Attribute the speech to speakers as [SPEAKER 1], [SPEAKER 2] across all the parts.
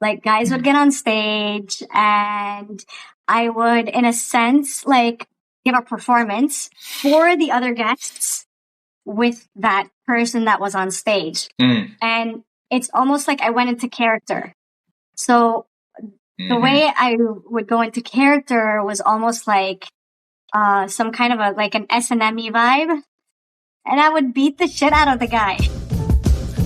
[SPEAKER 1] Like guys would get on stage and I would, in a sense, like give a performance for the other guests with that person that was on stage. And it's almost like I went into character. So the way I would go into character was almost like some kind of an S&M-y vibe. And I would beat the shit out of the guy.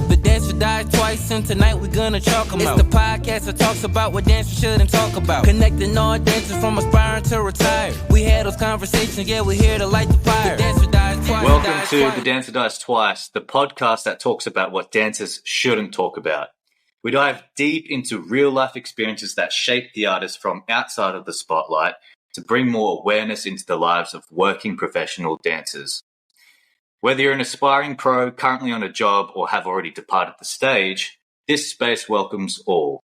[SPEAKER 2] The dancer died twice, and tonight we're gonna chalk them out. It's the podcast that talks about what dancers shouldn't talk about. Connecting all dancers from aspiring to retire. We had those conversations, yeah, we're here to light the fire. The dancer dies twice.
[SPEAKER 3] Welcome to The Dancer Dies Twice, the podcast that talks about what dancers shouldn't talk about. We dive deep into real-life experiences that shape the artist from outside of the spotlight to bring more awareness into the lives of working professional dancers. Whether you're an aspiring pro, currently on a job, or have already departed the stage, this space welcomes all.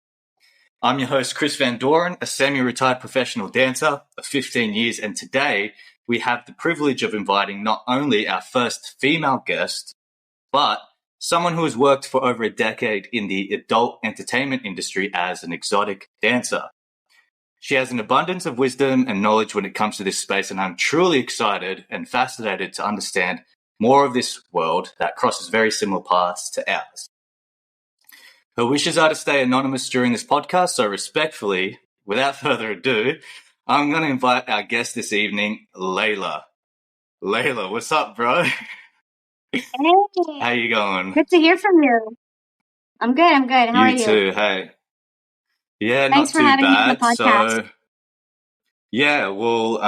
[SPEAKER 3] I'm your host, Chris Van Doren, a semi-retired professional dancer of 15 years, and today we have the privilege of inviting not only our first female guest, but someone who has worked for over a decade in the adult entertainment industry as an exotic dancer. She has an abundance of wisdom and knowledge when it comes to this space, and I'm truly excited and fascinated to understand more of this world that crosses very similar paths to ours. Her wishes are to stay anonymous during this podcast, so respectfully, without further ado, I'm going to invite our guest this evening, Layla. Layla, what's up, bro?
[SPEAKER 1] Hey.
[SPEAKER 3] How you going?
[SPEAKER 1] Good to hear from you. I'm good. How are you?
[SPEAKER 3] You too, hey. Yeah,
[SPEAKER 1] Thanks
[SPEAKER 3] not
[SPEAKER 1] for
[SPEAKER 3] too
[SPEAKER 1] having me on
[SPEAKER 3] bad.
[SPEAKER 1] the podcast.
[SPEAKER 3] So, yeah, well,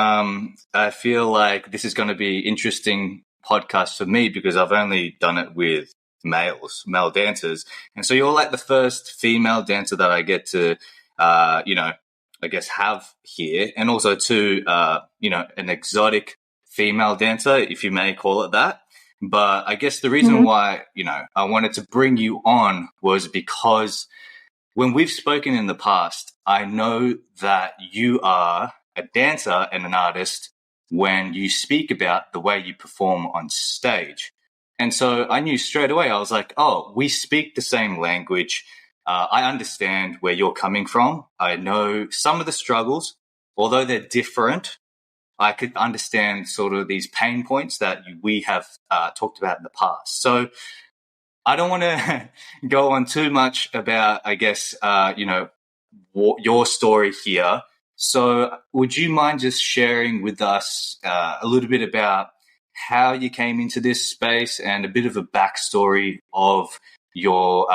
[SPEAKER 3] I feel like this is going to be interesting podcast for me because I've only done it with male dancers. And so you're like the first female dancer that I get to, I guess have here. And also to, an exotic female dancer, if you may call it that. But I guess the reason why, I wanted to bring you on was because when we've spoken in the past, I know that you are a dancer and an artist when you speak about the way you perform on stage. And so I knew straight away, I was like, oh, we speak the same language. I understand where you're coming from. I know some of the struggles, although they're different. I could understand sort of these pain points that we have talked about in the past. So I don't want to go on too much about, I guess, your story here. So would you mind just sharing with us a little bit about how you came into this space and a bit of a backstory of your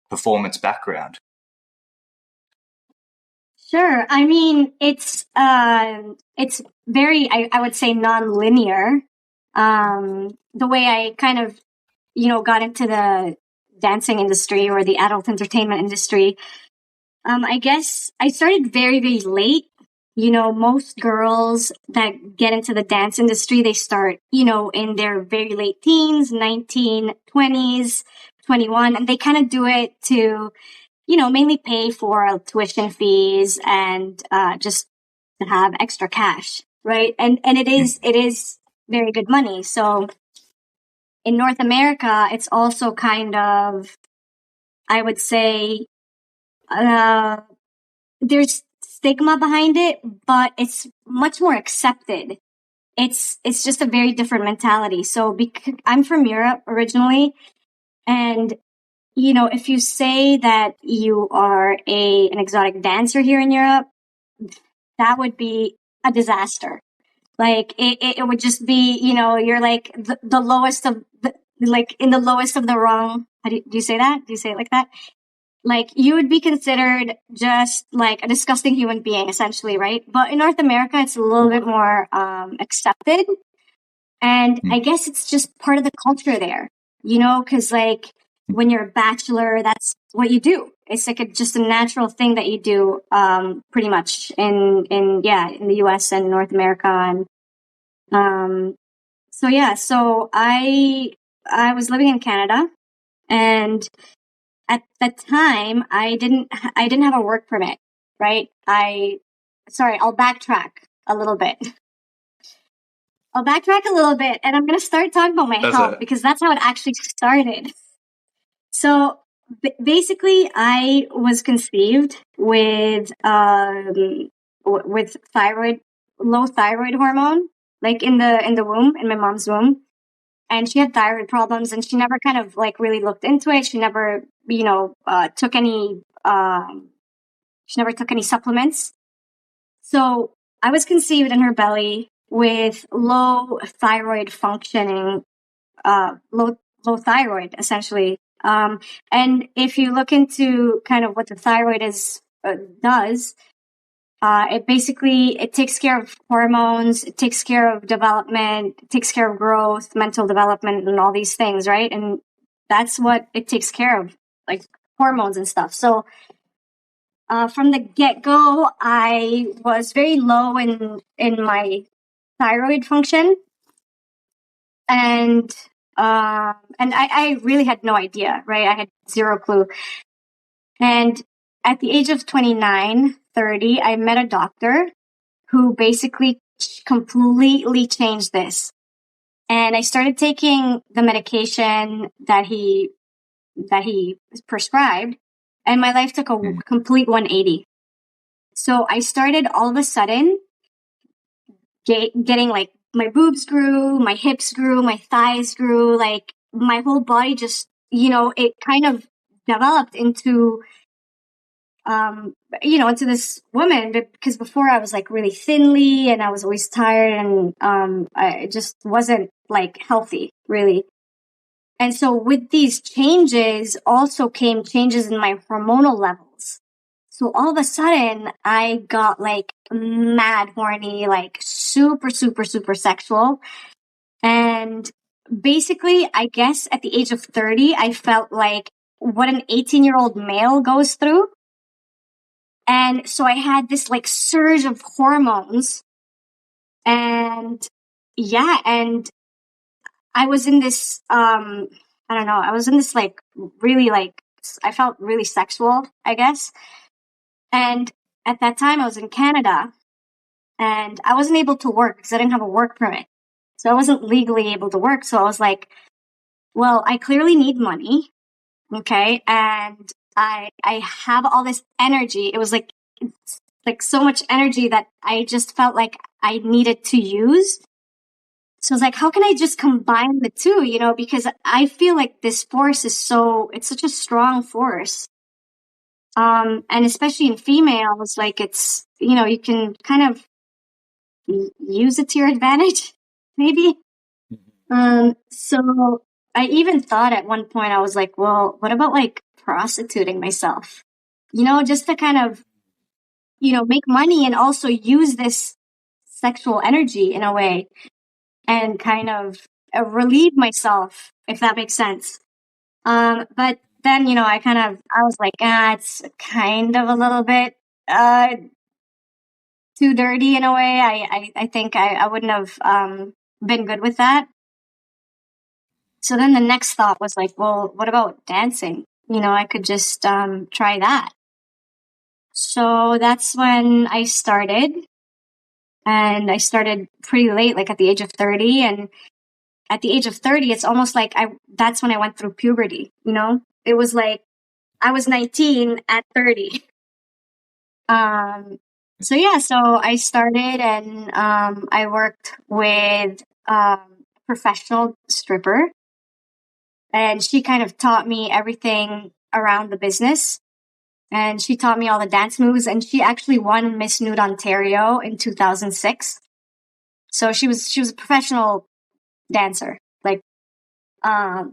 [SPEAKER 3] performance background?
[SPEAKER 1] Sure. I mean, it's very, I would say, non-linear. The way I kind of, got into the dancing industry or the adult entertainment industry. I guess I started very, very late. Most girls that get into the dance industry, they start, in their very late teens, 19, 20s, 21, and they kind of do it to, mainly pay for tuition fees and just to have extra cash, right? And it is very good money. So in North America, it's also kind of, I would say, there's stigma behind it, but it's much more accepted. It's just a very different mentality. So I'm from Europe originally, and if you say that you are an exotic dancer here in Europe, that would be a disaster. Like it would just be, you're like the lowest of in the lowest of the rung. Do you say that? Do you say it like that? Like you would be considered just like a disgusting human being, essentially, right? But in North America, it's a little bit more accepted. And I guess it's just part of the culture there, because like when you're a bachelor, that's what you do. It's like just a natural thing that you do pretty much in the US and North America. And so I was living in Canada, and at the time, I didn't have a work permit, right? I'll backtrack a little bit. And I'm going to start talking about my health because that's how it actually started. So Basically, I was conceived with low thyroid hormone, like in the womb, in my mom's womb, and she had thyroid problems, and she never kind of like really looked into it. She never, took any. She never took any supplements. So I was conceived in her belly with low thyroid functioning, low thyroid essentially. And if you look into kind of what the thyroid does, it takes care of hormones, it takes care of development, it takes care of growth, mental development, and all these things, right? And that's what it takes care of, like hormones and stuff. So from the get-go, I was very low in my thyroid function, and I really had no idea, right? I had zero clue. And at the age of 29, 30, I met a doctor who basically completely changed this. And I started taking the medication that he prescribed, and my life took a complete 180. So I started all of a sudden getting like my boobs grew, my hips grew, my thighs grew, like my whole body just, it kind of developed into, into this woman, because before I was like really thinly and I was always tired, and I just wasn't like healthy really. And so with these changes also came changes in my hormonal levels. So all of a sudden I got like mad horny, like super, super, super sexual. And basically, I guess at the age of 30, I felt like what an 18-year-old male goes through. And so I had this like surge of hormones, and I was in this, I don't know, I was in this like really like, I felt really sexual, I guess. And at that time I was in Canada, and I wasn't able to work because I didn't have a work permit. So I wasn't legally able to work. So I was like, well, I clearly need money. Okay. And I have all this energy. It was like so much energy that I just felt like I needed to use. So I was like, how can I just combine the two, because I feel like this force it's such a strong force. And especially in females, like it's, you can kind of use it to your advantage, maybe. So I even thought at one point, I was like, well, what about like prostituting myself, just to kind of, make money and also use this sexual energy in a way and kind of relieve myself, if that makes sense. But then, I was like, it's kind of a little bit, too dirty in a way. I think I wouldn't have, been good with that. So then the next thought was like, well, what about dancing? I could just, try that. So that's when I started, and I started pretty late, like at the age of 30. And at the age of 30, it's almost like that's when I went through puberty, It was like I was 19 at 30. So I started, and I worked with a professional stripper, and she kind of taught me everything around the business. And she taught me all the dance moves, and she actually won Miss Nude Ontario in 2006. So she was a professional dancer, like, and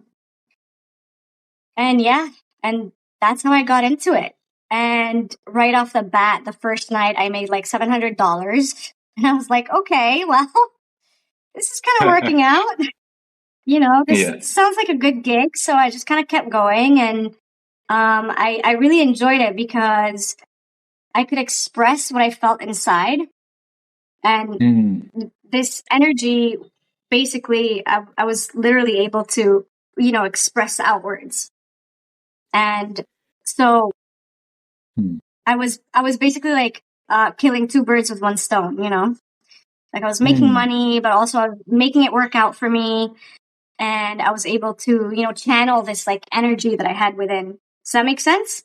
[SPEAKER 1] that's how I got into it. And right off the bat, the first night I made like $700, and I was like, okay, well, this is kind of working out. This sounds like a good gig. So I just kind of kept going, and I really enjoyed it because I could express what I felt inside. And this energy, basically, I was literally able to, express outwards. And so I was basically like killing two birds with one stone, Like I was making money, but also I was making it work out for me. And I was able to, channel this like energy that I had within. Does that make sense?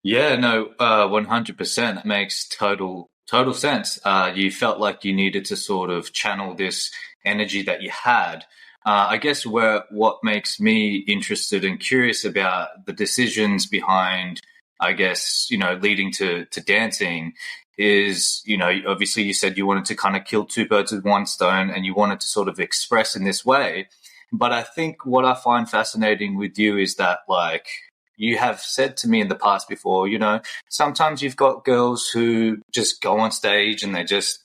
[SPEAKER 3] Yeah, no, 100%. It makes total sense. You felt like you needed to sort of channel this energy that you had. I guess what makes me interested and curious about the decisions behind, I guess, leading to dancing is, obviously you said you wanted to kind of kill two birds with one stone and you wanted to sort of express in this way. But I think what I find fascinating with you is that, like, you have said to me in the past before, sometimes you've got girls who just go on stage and they just,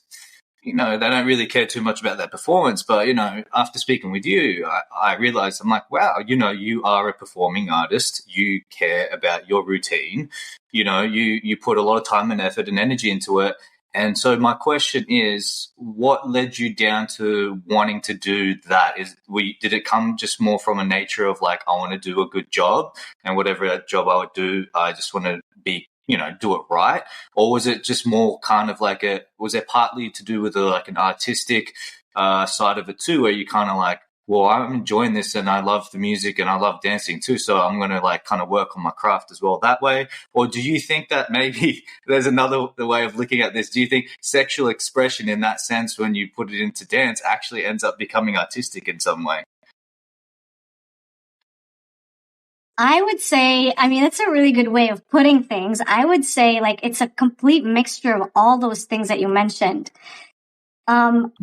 [SPEAKER 3] they don't really care too much about their performance. But, after speaking with you, I realized, I'm like, wow, you are a performing artist. You care about your routine. You put a lot of time and effort and energy into it. And so my question is, what led you down to wanting to do that? Did it come just more from a nature of like, I want to do a good job, and whatever job I would do, I just want to be, do it right? Or was it just more kind of like was it partly to do with like an artistic side of it too, where you kind of like, well, I'm enjoying this and I love the music and I love dancing too, so I'm going to like kind of work on my craft as well that way? Or do you think that maybe there's another way of looking at this? Do you think sexual expression in that sense, when you put it into dance, actually ends up becoming artistic in some way?
[SPEAKER 1] I would say, that's a really good way of putting things. I would say like it's a complete mixture of all those things that you mentioned. I'm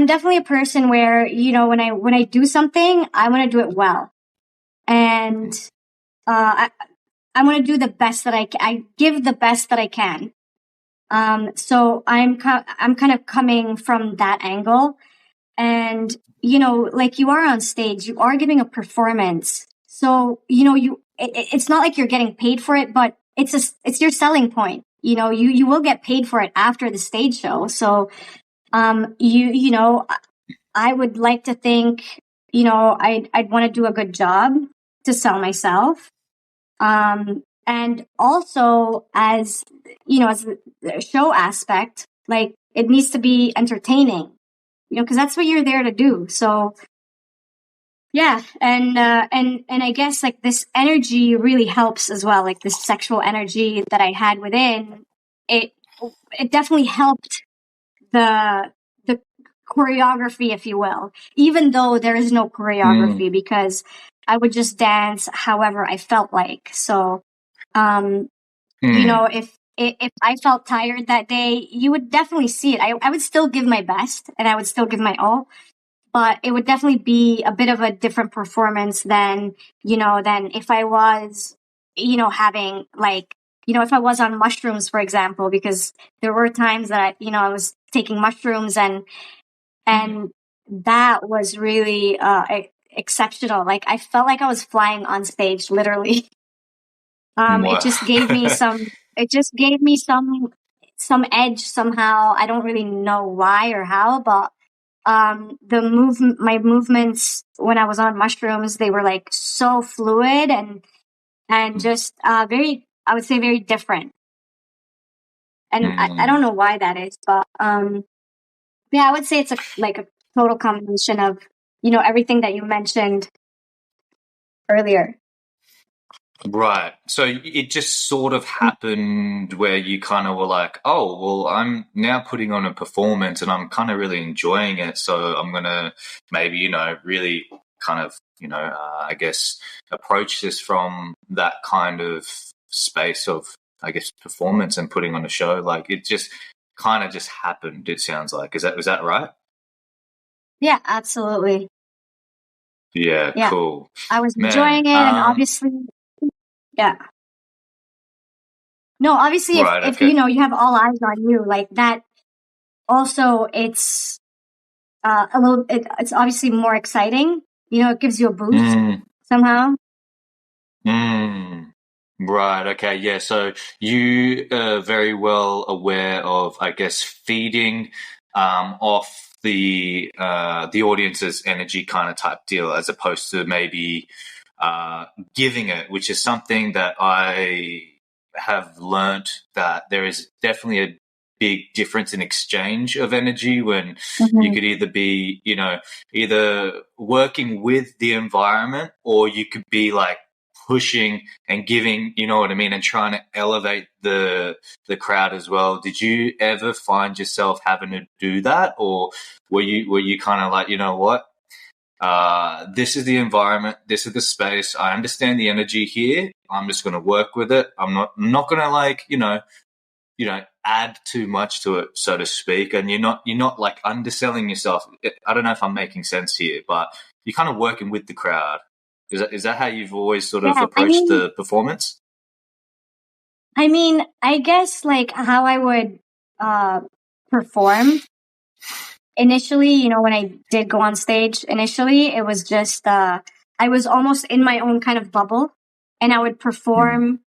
[SPEAKER 1] definitely a person where, when I do something, I want to do it well. And, I want to do the best that I can. I give the best that I can. So I'm kind of coming from that angle. And, like you are on stage, you are giving a performance. So, it's not like you're getting paid for it, but it's your selling point. You will get paid for it after the stage show. So, I would like to think, I'd want to do a good job to sell myself. And also as the show aspect, like it needs to be entertaining, because that's what you're there to do. So yeah. And I guess like this energy really helps as well. Like this sexual energy that I had within it definitely helped the choreography, if you will, even though there is no choreography, because I would just dance however I felt like. So, if I felt tired that day, you would definitely see it. I would still give my best and I would still give my all, but it would definitely be a bit of a different performance than if I was, having like, if I was on mushrooms, for example, because there were times that I was taking mushrooms and that was really exceptional. Like I felt like I was flying on stage, literally. It just gave me some edge somehow. I don't really know why or how, but my movements when I was on mushrooms, they were like so fluid and just very, I would say, very different. And I don't know why that is, but yeah, I would say it's like a total combination of everything that you mentioned earlier.
[SPEAKER 3] Right. So it just sort of happened where you kind of were like, oh, well, I'm now putting on a performance and I'm kind of really enjoying it. So I'm going to maybe, really kind of, I guess, approach this from that kind of space of, I guess, performance and putting on a show. Like it just kind of just happened, it sounds like. Was that right?
[SPEAKER 1] Yeah, absolutely.
[SPEAKER 3] Yeah, cool.
[SPEAKER 1] I was enjoying it, and obviously, yeah. No, obviously, if you have all eyes on you like that, also it's it's obviously more exciting. It gives you a boost somehow.
[SPEAKER 3] Right. Okay. Yeah. So you are very well aware of, I guess, feeding off the audience's energy kind of type deal, as opposed to maybe giving it, which is something that I have learnt that there is definitely a big difference in exchange of energy when you could either be, either working with the environment, or you could be like pushing and giving, you know what I mean, and trying to elevate the crowd as well. Did you ever find yourself having to do that, or were you kind of like, you know what, this is the environment, this is the space, I understand the energy here, I'm just going to work with it, I'm not going to like, you know, add too much to it, so to speak, and you're not like underselling yourself. I don't know if I'm making sense here, but you're kind of working with the crowd. Is that how you've always sort of approached the performance?
[SPEAKER 1] I mean, I guess like how I would perform initially, you know, when I did go on stage initially, it was just I was almost in my own kind of bubble, and I would perform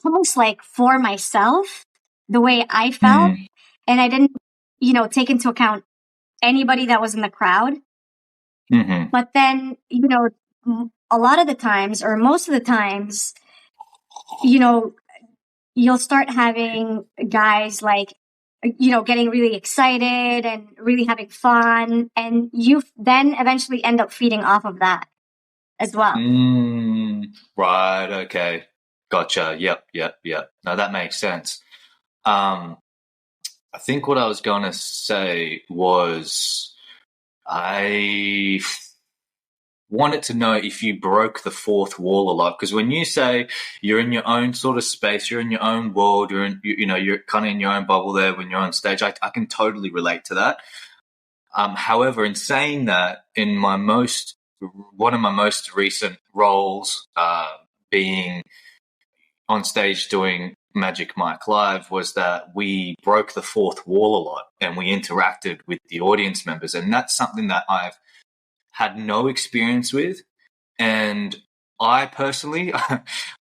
[SPEAKER 1] almost like for myself, the way I felt, and I didn't, you know, take into account anybody that was in the crowd. But then, you know, a lot of the times, or most of the times, you know, you'll start having guys like, you know, getting really excited and really having fun, and you then eventually end up feeding off of that as well.
[SPEAKER 3] Right. Okay. Gotcha. Yep. No, that makes sense. I think what I was going to say was I wanted to know if you broke the fourth wall a lot, because when you say you're in your own sort of space, you're in your own world, you're kind of in your own bubble there when you're on stage. I can totally relate to that. However, in saying that, in one of my most recent roles, being on stage doing Magic Mike Live, was that we broke the fourth wall a lot and we interacted with the audience members, and that's something that I've had no experience with, and I personally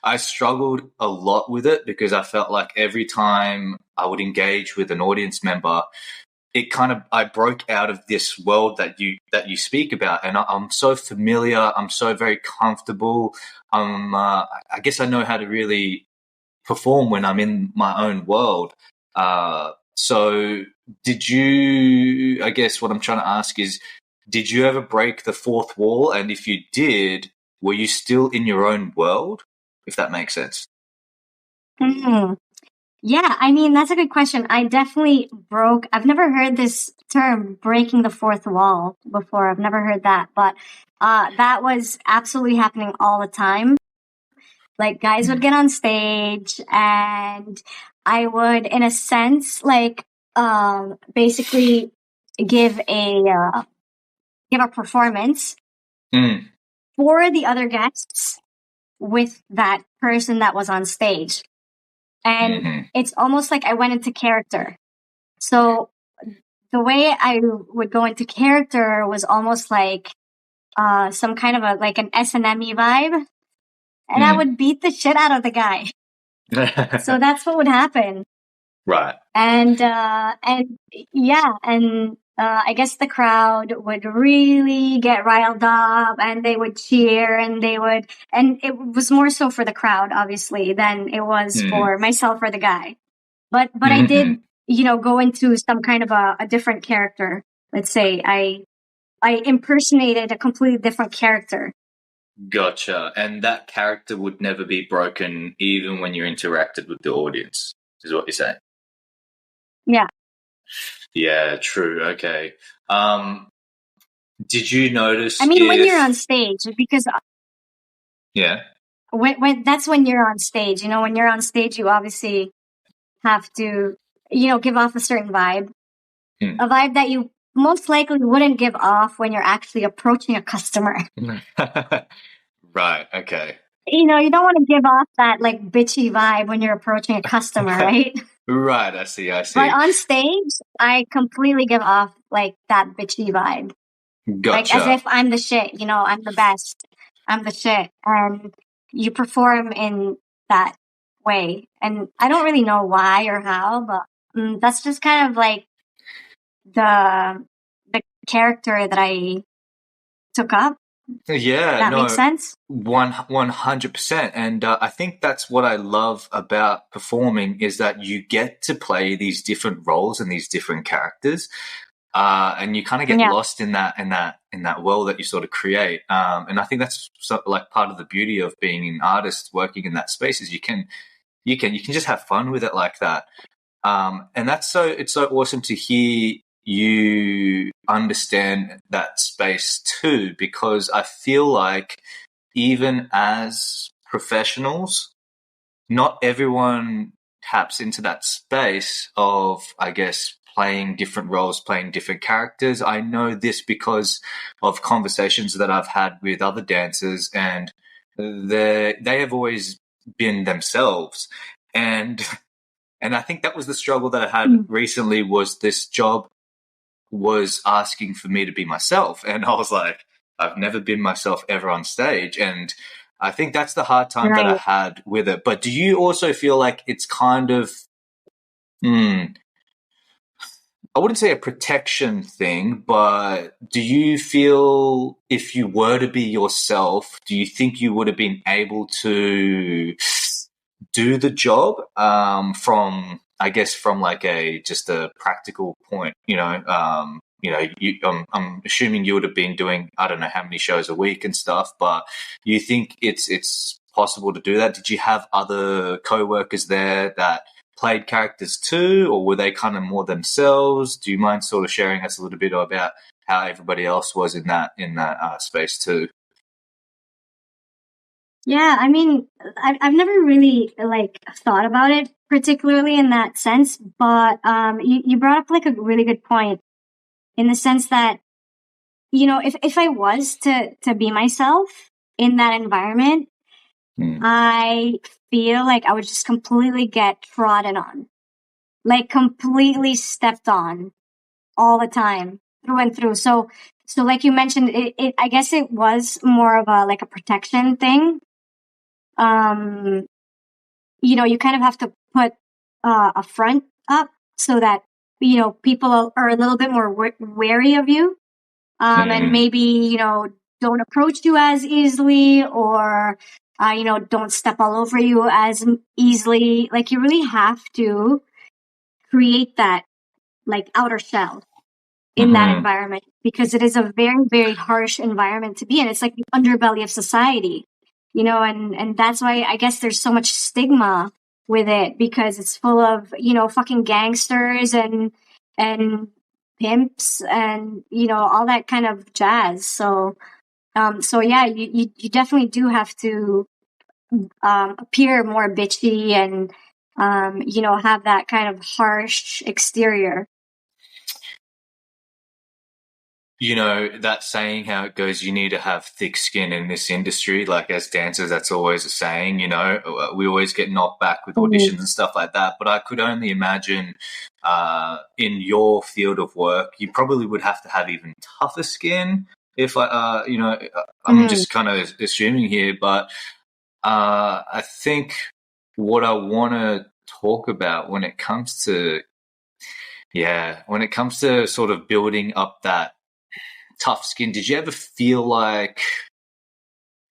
[SPEAKER 3] I struggled a lot with it, because I felt like every time I would engage with an audience member, I broke out of this world that you speak about, and I'm so familiar, I'm so very comfortable, I guess I know how to really perform when I'm in my own world. So did you, I guess what I'm trying to ask is, did you ever break the fourth wall? And if you did, were you still in your own world, if that makes sense?
[SPEAKER 1] Yeah, I mean, that's a good question. I definitely I've never heard this term, breaking the fourth wall, before. I've never heard that, but that was absolutely happening all the time. Like, guys would get on stage, and I would, in a sense, like, basically give a performance for the other guests with that person that was on stage. And it's almost like I went into character. So the way I would go into character was almost like some kind of an S&M-y vibe. And I would beat the shit out of the guy. So that's what would happen.
[SPEAKER 3] Right.
[SPEAKER 1] And I guess the crowd would really get riled up, and they would cheer, and it was more so for the crowd, obviously, than it was for myself or the guy. But I did, you know, go into some kind of a different character. Let's say I impersonated a completely different character.
[SPEAKER 3] Gotcha. And that character would never be broken, even when you interacted with the audience, is what you're saying?
[SPEAKER 1] Yeah.
[SPEAKER 3] Yeah, true. Okay. Did you notice?
[SPEAKER 1] I mean, when you're on stage, because when that's when you're on stage. You know, when you're on stage, you obviously have to, you know, give off a certain vibe, a vibe that you most likely wouldn't give off when you're actually approaching a customer.
[SPEAKER 3] Right. Okay.
[SPEAKER 1] You know, you don't want to give off that like bitchy vibe when you're approaching a customer, right?
[SPEAKER 3] Right. I see.
[SPEAKER 1] But on stage, I completely give off like that bitchy vibe.
[SPEAKER 3] Gotcha.
[SPEAKER 1] Like as if I'm the shit, you know, I'm the best, I'm the shit. And you perform in that way. And I don't really know why or how, but that's just kind of like the character that I took up.
[SPEAKER 3] Yeah,
[SPEAKER 1] that makes sense.
[SPEAKER 3] 100%. And I think that's what I love about performing, is that you get to play these different roles and these different characters. and you kind of get lost in that world that you sort of create. And I think that's like part of the beauty of being an artist working in that space is you can just have fun with it like that. And it's so awesome to hear you understand that space too, because I feel like even as professionals, not everyone taps into that space of, I guess, playing different roles, playing different characters. I know this because of conversations that I've had with other dancers, and they have always been themselves. And I think that was the struggle that I had recently, was this job was asking for me to be myself. And I was like, I've never been myself ever on stage. And I think that's the hard time that I had with it. But do you also feel like it's kind of, I wouldn't say a protection thing, but do you feel if you were to be yourself, do you think you would have been able to do the job from like just a practical point, I'm assuming you would have been doing, I don't know how many shows a week and stuff, but you think it's possible to do that? Did you have other co-workers there that played characters too, or were they kind of more themselves? Do you mind sort of sharing us a little bit about how everybody else was in that space too?
[SPEAKER 1] Yeah, I mean, I've never really like thought about it particularly in that sense, but you brought up like a really good point in the sense that, if I was to be myself in that environment, I feel like I would just completely get trodden on, like completely stepped on all the time, through and through. So like you mentioned, I guess it was more of a protection thing. You kind of have to put a front up so that, people are a little bit more wary of you. And maybe, don't approach you as easily, or, don't step all over you as easily. Like, you really have to create that, like, outer shell in that environment, because it is a very, very harsh environment to be in. It's like the underbelly of society, and that's why I guess there's so much stigma with it, because it's full of, fucking gangsters and pimps and, all that kind of jazz. So yeah, you definitely do have to appear more bitchy and, have that kind of harsh exterior.
[SPEAKER 3] That saying, how it goes, you need to have thick skin in this industry. Like, as dancers, that's always a saying, we always get knocked back with auditions and stuff like that. But I could only imagine in your field of work, you probably would have to have even tougher skin. If I'm just kind of assuming here, but I think what I want to talk about when it comes to sort of building up that tough skin, did you ever feel like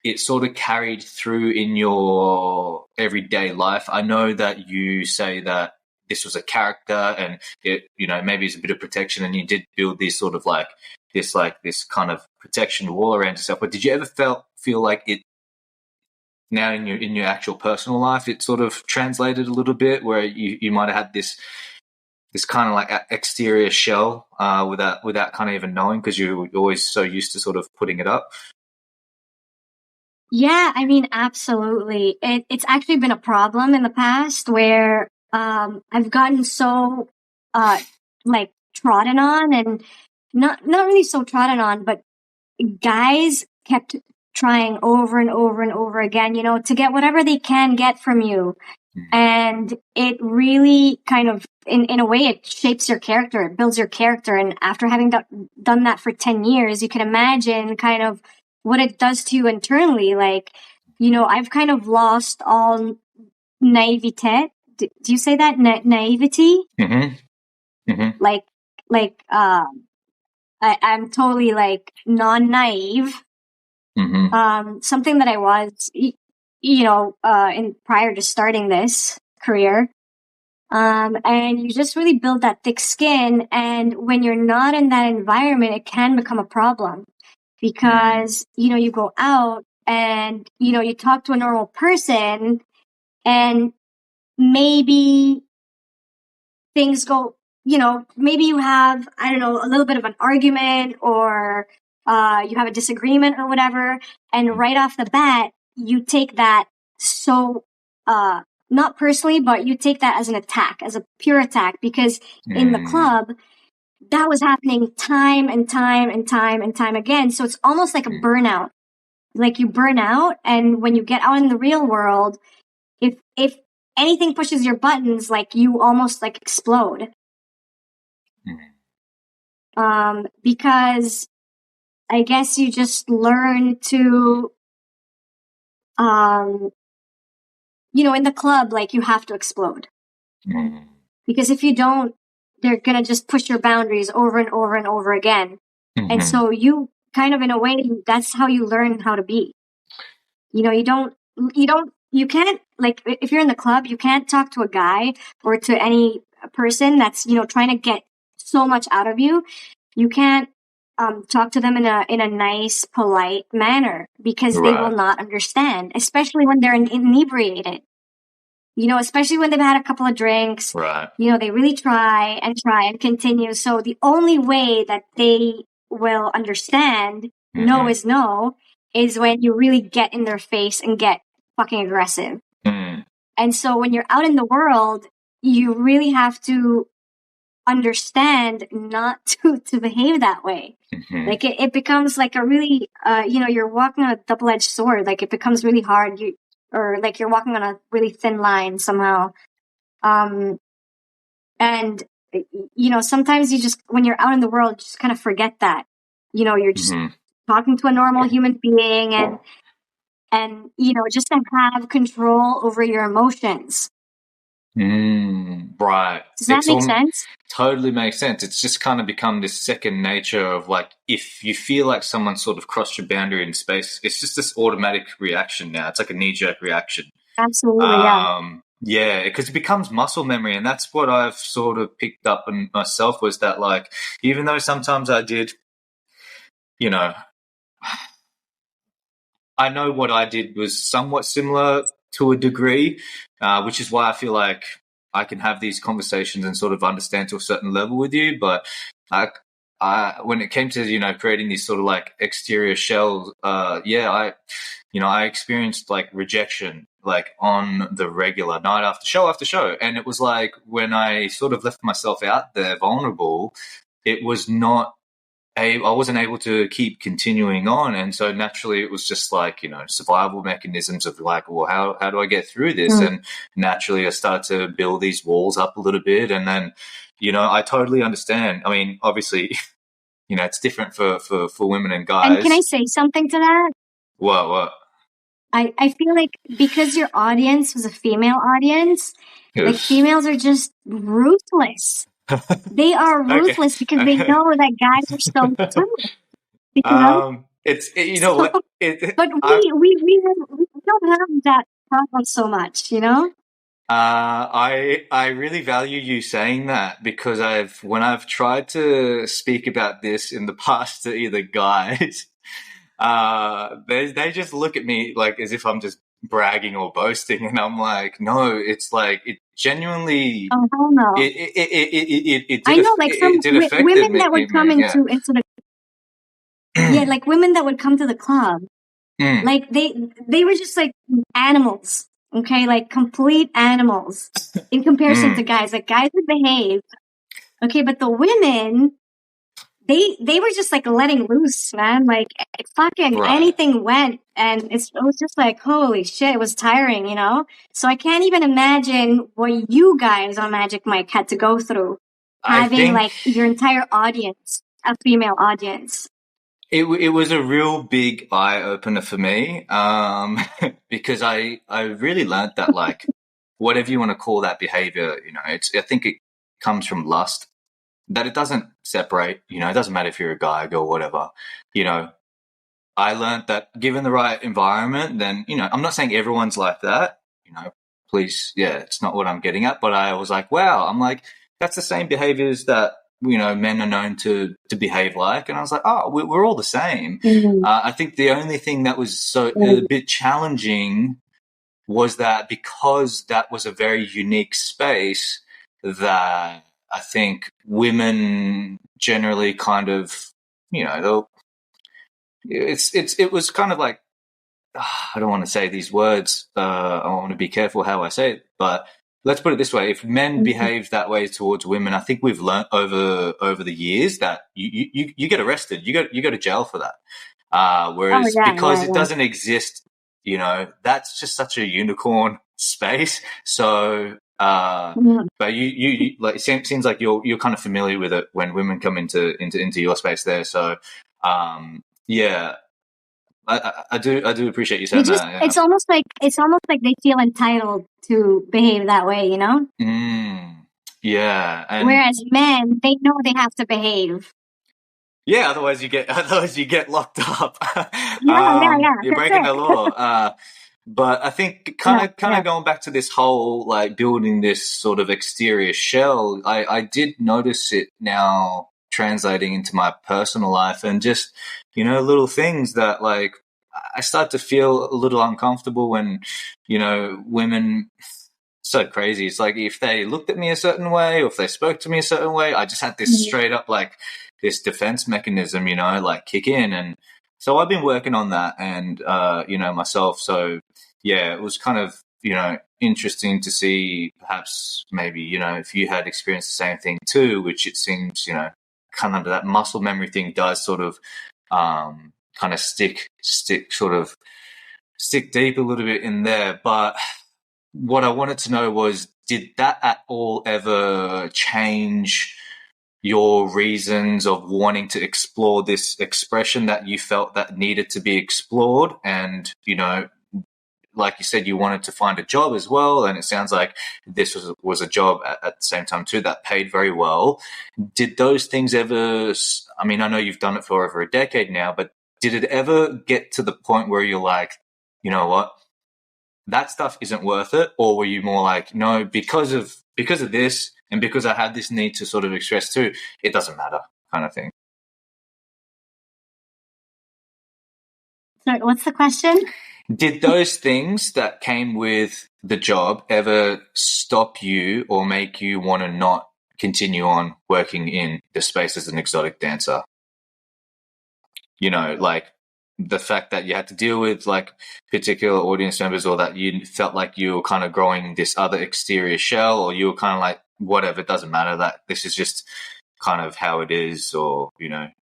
[SPEAKER 3] it sort of carried through in your everyday life? I know that you say that this was a character and it, maybe it's a bit of protection, and you did build this sort of this kind of protection wall around yourself. But did you ever feel like it now in your actual personal life, it sort of translated a little bit, where you might have had this kind of like exterior shell without kind of even knowing, because you're always so used to sort of putting it up?
[SPEAKER 1] Yeah, I mean, absolutely. It's actually been a problem in the past where I've gotten so trodden on, and not really so trodden on, but guys kept trying over and over and over again, to get whatever they can get from you. And it really kind of, in a way, it shapes your character, it builds your character. And after having done that for 10 years, you can imagine kind of what it does to you internally. Like, I've kind of lost all naivete. Do you say that? Naivety?
[SPEAKER 3] Mm-hmm. Mm-hmm.
[SPEAKER 1] I'm totally like non-naive.
[SPEAKER 3] Mm-hmm.
[SPEAKER 1] Something that I was, in prior to starting this career. And you just really build that thick skin. And when you're not in that environment, it can become a problem because, you go out and, you talk to a normal person and maybe things go, maybe you have, I don't know, a little bit of an argument or you have a disagreement or whatever. And right off the bat, you take that so, not personally, but you take that as an attack, as a pure attack, because in the club, that was happening time and time and time and time again. So it's almost like a burnout. Like you burn out, and when you get out in the real world, if anything pushes your buttons, like you almost like explode. Because I guess you just learn to, in the club, like you have to explode. Because if you don't, they're going to just push your boundaries over and over and over again. And so you kind of, in a way, that's how you learn how to be. You can't, like, if you're in the club, you can't talk to a guy or to any person that's, trying to get so much out of you. You can't talk to them in a nice, polite manner because they will not understand, especially when they're inebriated. Especially when they've had a couple of drinks.
[SPEAKER 3] Right.
[SPEAKER 1] They really try and continue. So the only way that they will understand no is no is when you really get in their face and get fucking aggressive. And so when you're out in the world, you really have to understand not to behave that way. Like it becomes like a really, you're walking on a double-edged sword. Like it becomes really hard. Or like you're walking on a really thin line somehow. And, sometimes you just, when you're out in the world, you just kind of forget that, you're just talking to a normal human being and, just to have control over your emotions.
[SPEAKER 3] Right.
[SPEAKER 1] Does that make sense?
[SPEAKER 3] Totally makes sense. It's just kind of become this second nature of like, if you feel like someone sort of crossed your boundary in space, it's just this automatic reaction now. It's like a knee-jerk reaction.
[SPEAKER 1] Absolutely, yeah.
[SPEAKER 3] Yeah, because it becomes muscle memory, and that's what I've sort of picked up in myself was that, like, even though sometimes I did, I know what I did was somewhat similar to a degree, which is why I feel like I can have these conversations and sort of understand to a certain level with you. But when it came to, creating these sort of like exterior shells, I experienced like rejection, like on the regular, night after show. And it was like when I sort of left myself out there vulnerable, it was not, I wasn't able to keep continuing on. And so naturally it was just like, survival mechanisms of like, well, how do I get through this? And naturally I started to build these walls up a little bit. And then, I totally understand. I mean, obviously, it's different for women and guys.
[SPEAKER 1] And can I say something to that?
[SPEAKER 3] What?
[SPEAKER 1] I feel like because your audience was a female audience, like females are just ruthless. They are ruthless because they know that guys are so tough.
[SPEAKER 3] What?
[SPEAKER 1] But we don't have that problem so much,
[SPEAKER 3] I really value you saying that because when I've tried to speak about this in the past to either guys, they just look at me like as if I'm just bragging or boasting, and I'm like, no, it's like it genuinely.
[SPEAKER 1] Oh hell no!
[SPEAKER 3] It
[SPEAKER 1] I know, like some women that would come into the like women that would come to the club, like they were just like animals, okay, like complete animals in comparison to guys. Like guys would behave, okay, but the women. They were just like letting loose, man. Like fucking anything went, and it was just like holy shit. It was tiring, So I can't even imagine what you guys on Magic Mike had to go through, having like your entire audience, a female audience.
[SPEAKER 3] It was a real big eye opener for me, because I really learned that like whatever you want to call that behavior, I think it comes from lust. That it doesn't separate, it doesn't matter if you're a guy, girl, whatever. I learned that given the right environment, then, I'm not saying everyone's like that, please, yeah, it's not what I'm getting at. But I was like, wow, I'm like, that's the same behaviors that, men are known to behave like. And I was like, oh, we're all the same. I think the only thing that was a bit challenging was that because that was a very unique space, that I think women generally kind of, it was kind of like, I don't want to say these words. I want to be careful how I say it, but let's put it this way: if men behave that way towards women, I think we've learnt over the years that you get arrested, you go to jail for that. Whereas because it doesn't exist, that's just such a unicorn space. So, but you like, it seems like you're kind of familiar with it when women come into your space there. So, yeah. I do appreciate you saying that. Yeah.
[SPEAKER 1] It's almost like they feel entitled to behave that way,
[SPEAKER 3] Yeah. And
[SPEAKER 1] whereas men, they know they have to behave.
[SPEAKER 3] Yeah, otherwise you get locked up.
[SPEAKER 1] Yeah.
[SPEAKER 3] You're breaking the law. But I think kind of going back to this whole like building this sort of exterior shell, I did notice it now translating into my personal life, and just little things that like I start to feel a little uncomfortable when women. So crazy. It's like if they looked at me a certain way or if they spoke to me a certain way, I just had this straight up like this defense mechanism, like kick in. And so I've been working on that and, myself. So yeah, it was kind of, interesting to see perhaps maybe, if you had experienced the same thing too, which it seems, kind of that muscle memory thing does sort of, kind of stick deep a little bit in there. But what I wanted to know was, did that at all ever change your reasons of wanting to explore this expression that you felt that needed to be explored? And, like you said, you wanted to find a job as well. And it sounds like this was a job at the same time too that paid very well. Did those things ever, I mean, I know you've done it for over a decade now, but did it ever get to the point where you're like, you know what? That stuff isn't worth it? Or were you more like, no, because of this and because I had this need to sort of express too, it doesn't matter kind of thing?
[SPEAKER 1] Sorry, what's the question?
[SPEAKER 3] Did those things that came with the job ever stop you or make you want to not continue on working in the space as an exotic dancer? Like the fact that you had to deal with like particular audience members, or that you felt like you were kind of growing this other exterior shell, or you were kind of like, whatever, it doesn't matter, that this is just kind of how it is, or,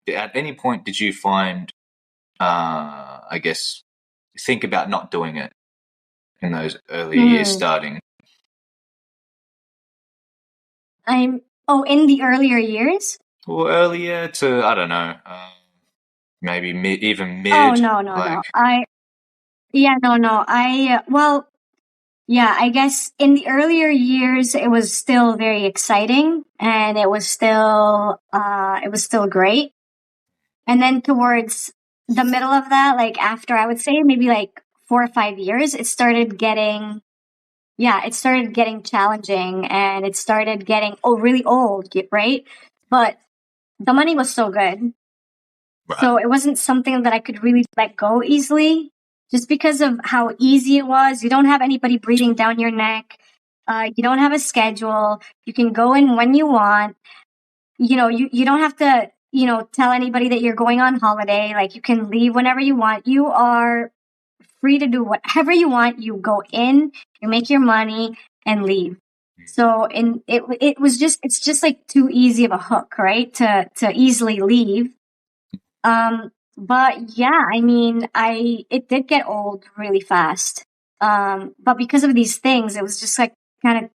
[SPEAKER 3] at any point did you find, I guess, think about not doing it in those early years starting?
[SPEAKER 1] In the earlier years?
[SPEAKER 3] Well, earlier to, I don't know, maybe even mid.
[SPEAKER 1] Oh, no. I guess in the earlier years, it was still very exciting and it was still great. And then towards the middle of that, like after, I would say maybe like 4 or 5 years, it started getting challenging and it started getting really old, right? But the money was so good. Right. So it wasn't something that I could really let go easily, just because of how easy it was. You don't have anybody breathing down your neck. You don't have a schedule. You can go in when you want. You don't have to, tell anybody that you're going on holiday. Like, you can leave whenever you want. You are free to do whatever you want. You go in, you make your money and leave. So it's just like too easy of a hook, right? To easily leave. But yeah, I mean, it did get old really fast. But because of these things, it was just like kind of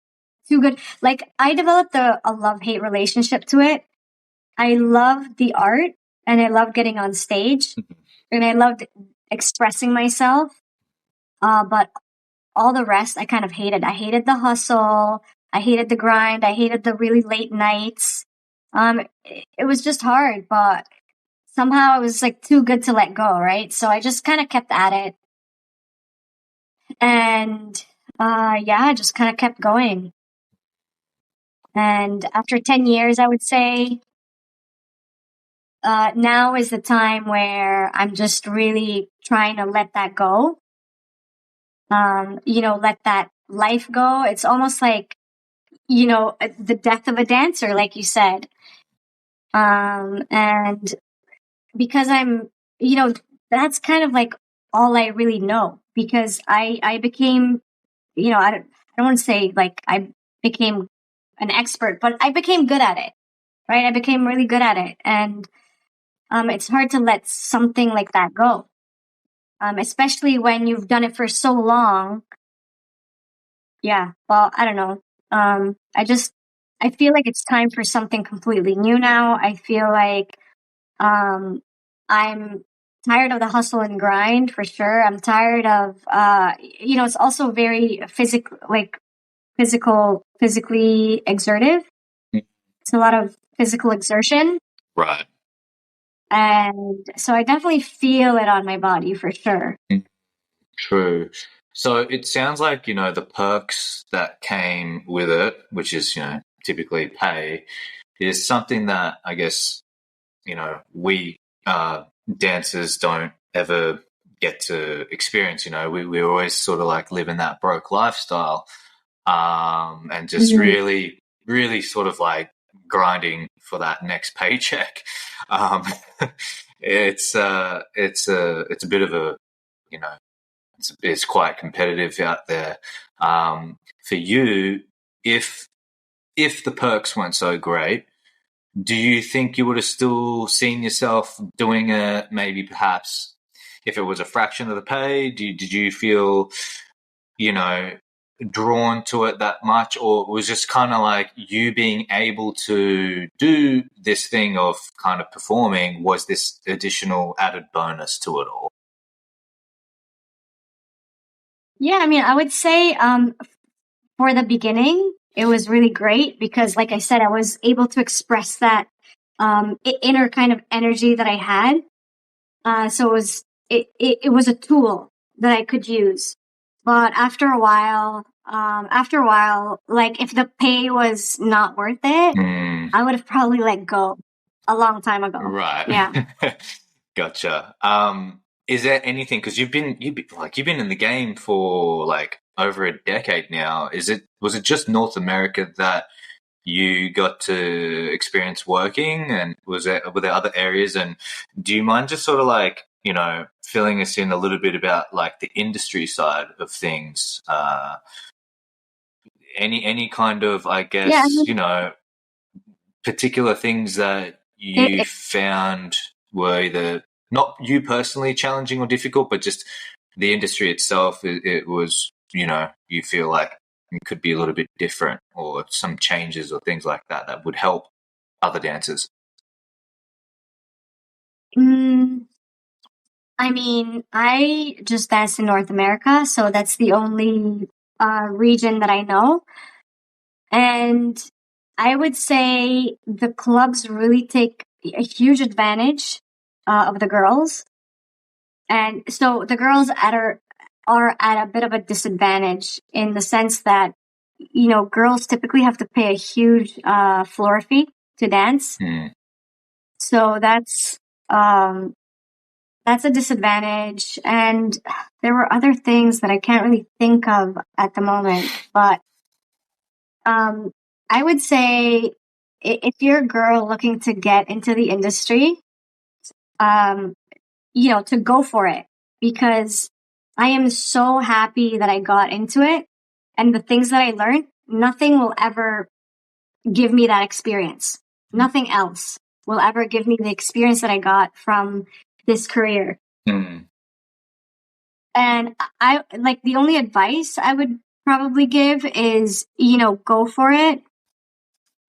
[SPEAKER 1] too good. Like, I developed a love-hate relationship to it. I loved the art and I loved getting on stage and I loved expressing myself. But all the rest I kind of hated. I hated the hustle. I hated the grind. I hated the really late nights. It was just hard, but somehow it was like too good to let go, right? So I just kind of kept at it. And I just kind of kept going. And after 10 years, I would say, now is the time where I'm just really trying to let that go. Let that life go. It's almost like, the death of a dancer, like you said. And because that's kind of like all I really know, because I became, I don't want to say like I became an expert, but I became good at it, right? I became really good at it. And it's hard to let something like that go, especially when you've done it for so long. Yeah, well, I don't know. I feel like it's time for something completely new now. I feel like I'm tired of the hustle and grind for sure. I'm tired of, it's also very physically exertive. It's a lot of physical exertion.
[SPEAKER 3] Right.
[SPEAKER 1] And so I definitely feel it on my body for sure.
[SPEAKER 3] True. So it sounds like, the perks that came with it, which is, typically pay, is something that I guess, we dancers don't ever get to experience. We always sort of like live in that broke lifestyle, and just really, really sort of like grinding for that next paycheck. It's a bit of a, it's quite competitive out there. For you, if the perks weren't so great, do you think you would have still seen yourself doing it? Maybe perhaps if it was a fraction of the pay, did you feel, drawn to it that much, or it was just kind of like you being able to do this thing of kind of performing was this additional added bonus to it all?
[SPEAKER 1] Yeah, I mean, I would say for the beginning, it was really great because, like I said, I was able to express that inner kind of energy that I had. So it was a tool that I could use. But after a while, like if the pay was not worth it, I would have probably let go a long time ago.
[SPEAKER 3] Right.
[SPEAKER 1] Yeah.
[SPEAKER 3] Gotcha. Is there anything, because you've been in the game for like over a decade now? Was it just North America that you got to experience working, and were there other areas? And do you mind just sort of like, filling us in a little bit about like the industry side of things? Any kind of, I guess, particular things that you found were either not you personally challenging or difficult, but just the industry itself, it was, you feel like it could be a little bit different, or some changes or things like that would help other dancers?
[SPEAKER 1] I mean, I just dance in North America, so that's the only region that I know. And I would say the clubs really take a huge advantage of the girls. And so the girls are at a bit of a disadvantage in the sense that, girls typically have to pay a huge floor fee to dance. So that's a disadvantage. And there were other things that I can't really think of at the moment. But I would say if you're a girl looking to get into the industry, to go for it, because I am so happy that I got into it, and the things that I learned, nothing will ever give me that experience. Nothing else will ever give me the experience that I got from this career. And I like, the only advice I would probably give is, go for it.